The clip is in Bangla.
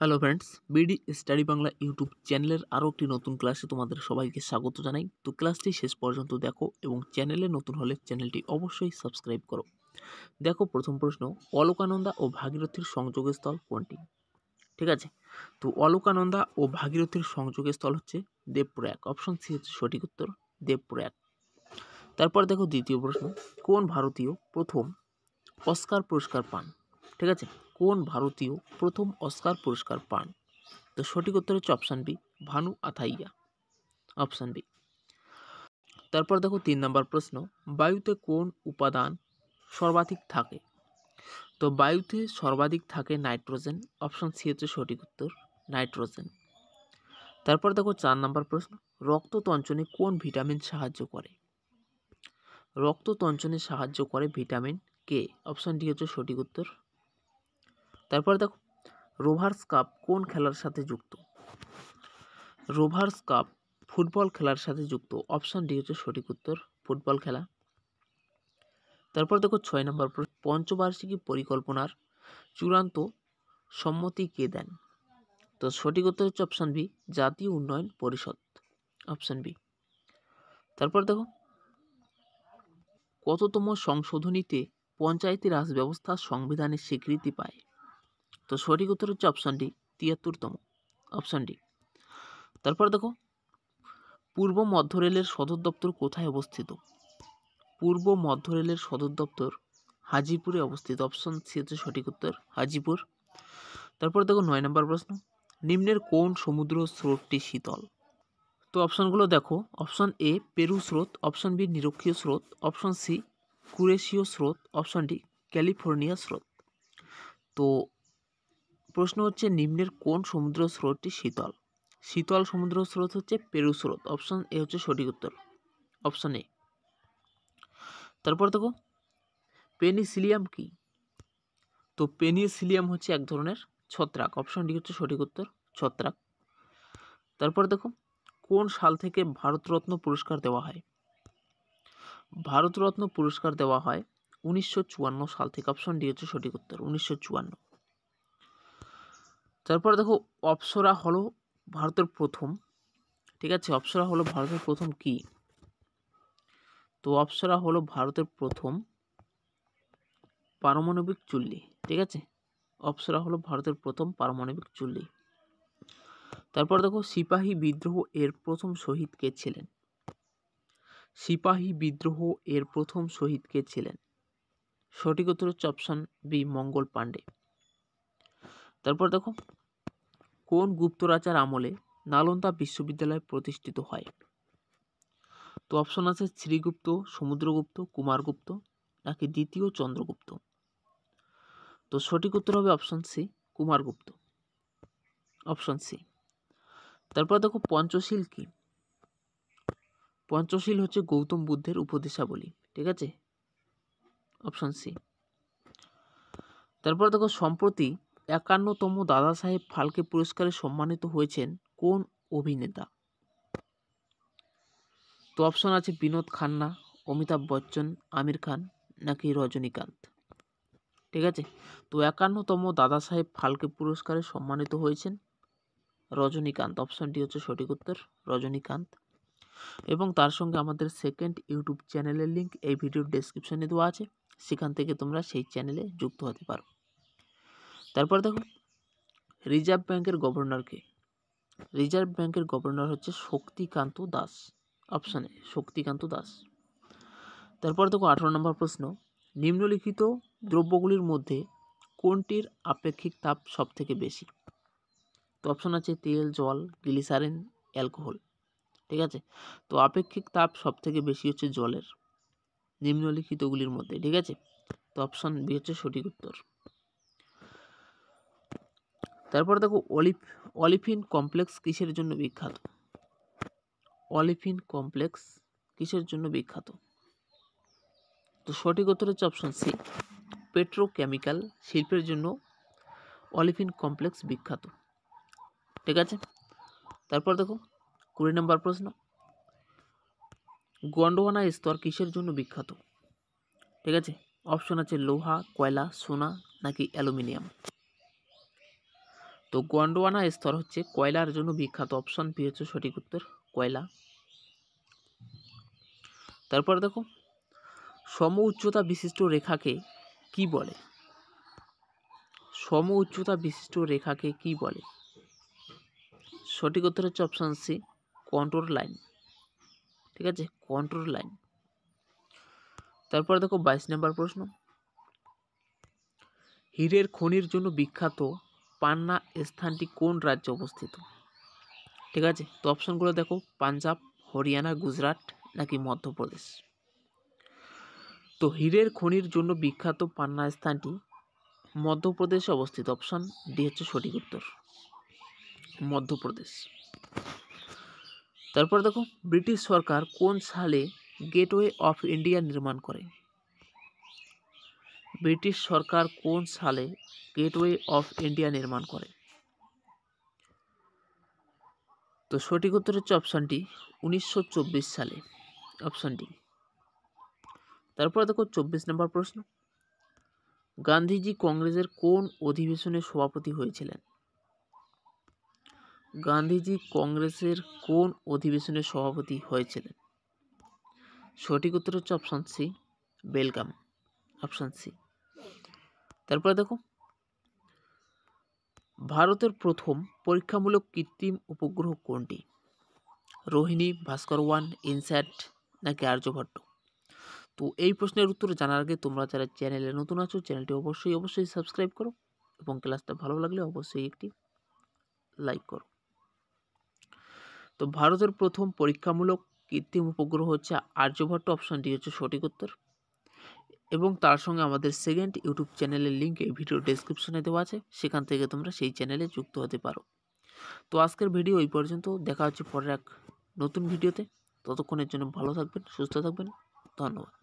Hello friends, BD study Bangla YouTube চ্যানেলের আরও একটি নতুন ক্লাসে তোমাদের সবাইকে স্বাগত জানাই। তো ক্লাসটি শেষ পর্যন্ত দেখো এবং চ্যানেলে নতুন হলে চ্যানেলটি অবশ্যই সাবস্ক্রাইব করো। দেখো, প্রথম প্রশ্ন, অলকানন্দা ও ভাগীরথীর সংযোগস্থল কোনটি? ঠিক আছে, তো অলকানন্দা ও ভাগীরথীর সংযোগস্থল হচ্ছে দেবপ্রয়াগ। অপশন সি হচ্ছে সঠিক উত্তর, দেবপ্রয়াগ। তারপর দেখো দ্বিতীয় প্রশ্ন, কোন ভারতীয় প্রথম অস্কার পুরস্কার পান? ঠিক আছে, কোন ভারতীয় প্রথম অস্কার পুরস্কার পান? তো সঠিক উত্তর হচ্ছে option B, Bhanu Athaiya. Option B. তারপর দেখো 3 নম্বর প্রশ্ন, বায়ুতে কোন উপাদান সর্বাধিক থাকে? তো বায়ুতে সর্বাধিক থাকে নাইট্রোজেন। অপশান সি হচ্ছে সঠিক উত্তর, নাইট্রোজেন। তারপর দেখো 4 নম্বর প্রশ্ন, রক্ত তঞ্চনে কোন ভিটামিন সাহায্য করে? রক্ত তঞ্চনে সাহায্য করে ভিটামিন কে। অপশান ডি হচ্ছে সঠিক উত্তর। তারপর দেখো, রোভার্স কাপ কোন খেলার সাথে যুক্ত? রোভার্স কাপ ফুটবল খেলার সাথে যুক্ত। অপশান ডি হচ্ছে সঠিক উত্তর, ফুটবল খেলা। তারপর দেখো 6 নম্বর প্রশ্ন, পঞ্চবার্ষিকী পরিকল্পনার চূড়ান্ত সম্মতি কে দেন? তো সঠিক উত্তর হচ্ছে অপশান বি, জাতীয় উন্নয়ন পরিষদ। Option B. তারপর দেখো, কততম সংশোধনীতে পঞ্চায়েতি রাজ ব্যবস্থা সংবিধানের স্বীকৃতি পায়? তো সঠিক উত্তর হচ্ছে অপশান ডি, 73তম। Option D. তারপর দেখো, পূর্ব মধ্য রেলের সদর দপ্তর কোথায় অবস্থিত? পূর্ব মধ্য রেলের সদর দপ্তর হাজিপুরে অবস্থিত। অপশন সি হচ্ছে সঠিক উত্তর, হাজিপুর। তারপর দেখো 9 নম্বর প্রশ্ন, নিম্নের কোন সমুদ্র স্রোতটি শীতল? তো অপশনগুলো দেখো, অপশন এ পেরু স্রোত, অপশন বি নিরক্ষীয় স্রোত, অপশন সি কুরেশীয় স্রোত, অপশন ডি ক্যালিফোর্নিয়া স্রোত। তো প্রশ্ন হচ্ছে নিম্নের কোন সমুদ্র স্রোতটি শীতল? শীতল সমুদ্র স্রোত হচ্ছে পেরু স্রোত। অপশন এ হচ্ছে সঠিক উত্তর, অপশন এ। তারপর দেখো, পেনিসিলিয়াম কি? তো পেনিসিলিয়াম হচ্ছে এক ধরনের ছত্রাক। অপশন ডি হচ্ছে সঠিক উত্তর, ছত্রাক। তারপর দেখো, কোন সাল থেকে ভারতরত্ন পুরস্কার দেওয়া হয়? ভারতরত্ন পুরস্কার দেওয়া হয় 1954 সাল থেকে। অপশন ডি হচ্ছে সঠিক উত্তর, 1954। তারপর দেখো, অপ্সরা হলো ভারতের প্রথম, ঠিক আছে, অপ্সরা হলো ভারতের প্রথম কি? তো অপ্সরা হলো ভারতের প্রথম পারমাণবিক চুল্লি। ঠিক আছে, অপ্সরা হলো ভারতের প্রথম পারমাণবিক চুল্লি। তারপর দেখো, সিপাহী বিদ্রোহ এর প্রথম শহীদ কে ছিলেন? সিপাহী বিদ্রোহ এর প্রথম শহীদ কে ছিলেন? সঠিক উত্তর হচ্ছে অপশন বি, মঙ্গল পাণ্ডে। তারপর দেখো, কোন গুপ্ত রাজার আমলে নালন্দা বিশ্ববিদ্যালয় প্রতিষ্ঠিত হয়? তো অপশন আছে শ্রীগুপ্ত, সমুদ্রগুপ্ত, কুমারগুপ্ত নাকি দ্বিতীয় চন্দ্রগুপ্ত। তো সঠিক উত্তর হবে option C, Kumaragupta. Option C. তারপর দেখো, পঞ্চশীল কি? পঞ্চশীল হচ্ছে গৌতম বুদ্ধের উপদেশাবলী। ঠিক আছে, অপশন সি। তারপর দেখো, সম্প্রতি 51তম দাদা সাহেব ফালকে পুরস্কারে সম্মানিত হয়েছেন কোন অভিনেতা? তো অপশন আছে বিনোদ খান্না, অমিতাভ বচ্চন, আমির খান নাকি রজনীকান্ত। ঠিক আছে, তো 51তম দাদা সাহেব ফালকে পুরস্কারে সম্মানিত হয়েছেন রজনীকান্ত। অপশন ডি হচ্ছে সঠিক উত্তর, রজনীকান্ত। এবং তার সঙ্গে আমাদের সেকেন্ড ইউটিউব চ্যানেলের লিঙ্ক এই ভিডিওর ডেসক্রিপশনে দেওয়া আছে, সেখান থেকে তোমরা সেই চ্যানেলে যুক্ত হতে পারো। তারপর দেখো, রিজার্ভ ব্যাংকের গভর্নর কে? রিজার্ভ ব্যাংকের গভর্নর হচ্ছে শক্তিকান্ত দাস। Option A, Shaktikanta Das. তারপর দেখো 18 নম্বর প্রশ্ন, নিম্নলিখিত দ্রব্যগুলির মধ্যে কোনটির আপেক্ষিক তাপ সব থেকে বেশি? তো অপশন আছে তেল, জল, গ্লিসারিন, অ্যালকোহল। ঠিক আছে, তো আপেক্ষিক তাপ সব থেকে বেশি হচ্ছে জলের, নিম্নলিখিতগুলির মধ্যে। ঠিক আছে, তো অপশন বি হচ্ছে সঠিক উত্তর। তারপর দেখো, অলিফিন কমপ্লেক্স কিসের জন্য বিখ্যাত? অলিফিন কমপ্লেক্স কিসের জন্য বিখ্যাত? তো সঠিক উত্তর হচ্ছে অপশন সি, পেট্রোকেমিক্যাল শিল্পের জন্য অলিফিন কমপ্লেক্স বিখ্যাত। ঠিক আছে, তারপর দেখো 20 নম্বর প্রশ্ন, গন্ডোয়ানা স্তর কিসের জন্য বিখ্যাত? ঠিক আছে, অপশন আছে লোহা, কয়লা, সোনা নাকি অ্যালুমিনিয়াম। তো গন্ডোয়ানা স্তর হচ্ছে কয়লার জন্য বিখ্যাত, অপশন বি হচ্ছে সঠিক উত্তর, কয়লা। তারপর দেখো সম উচ্চতা বিশিষ্ট রেখাকে কি বলে? সম উচ্চতা বিশিষ্ট রেখাকে কি বলে? সঠিক উত্তর হচ্ছে অপশন সি, কন্ট্রোর লাইন। ঠিক আছে, কন্ট্রোর লাইন। তারপর দেখো 22 নম্বর প্রশ্ন, হীরের খনির জন্য বিখ্যাত পান্না স্থানটি কোন রাজ্যে অবস্থিত? ঠিক আছে, তো অপশনগুলো দেখো, পাঞ্জাব, হরিয়ানা, গুজরাট নাকি মধ্যপ্রদেশ। তো হীরের খনির জন্য বিখ্যাত পান্না স্থানটি মধ্যপ্রদেশে অবস্থিত, অপশন ডি হচ্ছে সঠিক উত্তর, মধ্যপ্রদেশ। তারপর দেখো ব্রিটিশ সরকার কোন সালে গেটওয়ে অফ ইন্ডিয়া নির্মাণ করে? ব্রিটিশ সরকার কোন সালে গেটওয়ে অফ ইন্ডিয়া নির্মাণ করে? তো সঠিক উত্তর হচ্ছে অপশনটি 1924 সালে, অপশন ডি। তারপর দেখো 24 নম্বর প্রশ্ন, গান্ধীজি কংগ্রেসের কোন অধিবেশনে সভাপতি হয়েছিলেন? গান্ধীজি কংগ্রেসের কোন অধিবেশনে সভাপতি হয়েছিলেন? সঠিক উত্তর হচ্ছে option C, Belgaum, option C. তারপর দেখো ভারতের প্রথম পরীক্ষামূলক কৃত্রিম উপগ্রহ কোনটি? রোহিণী, ভাস্কর 1, ইনস্যাট নাকি আর্যভট্ট? তো এই প্রশ্নের উত্তর জানার আগে তোমরা যারা চ্যানেলে নতুন আছো চ্যানেলটি অবশ্যই সাবস্ক্রাইব করো এবং ক্লাসটা ভালো লাগলে অবশ্যই একটি লাইক করো। তো ভারতের প্রথম পরীক্ষামূলক কৃত্রিম উপগ্রহ হচ্ছে আর্যভট্ট, অপশন ডি হচ্ছে সঠিক উত্তর। এবং তার সঙ্গে আমাদের সেকেন্ড ইউটিউব চ্যানেলের লিঙ্ক এই ভিডিও ডেসক্রিপশনে দেওয়া আছে, সেখান থেকে তোমরা সেই চ্যানেলে যুক্ত হতে পারো। তো আজকের ভিডিও এই পর্যন্ত, দেখা হচ্ছে পরের এক নতুন ভিডিওতে। ততক্ষণের জন্য ভালো থাকবেন, সুস্থ থাকবেন, ধন্যবাদ।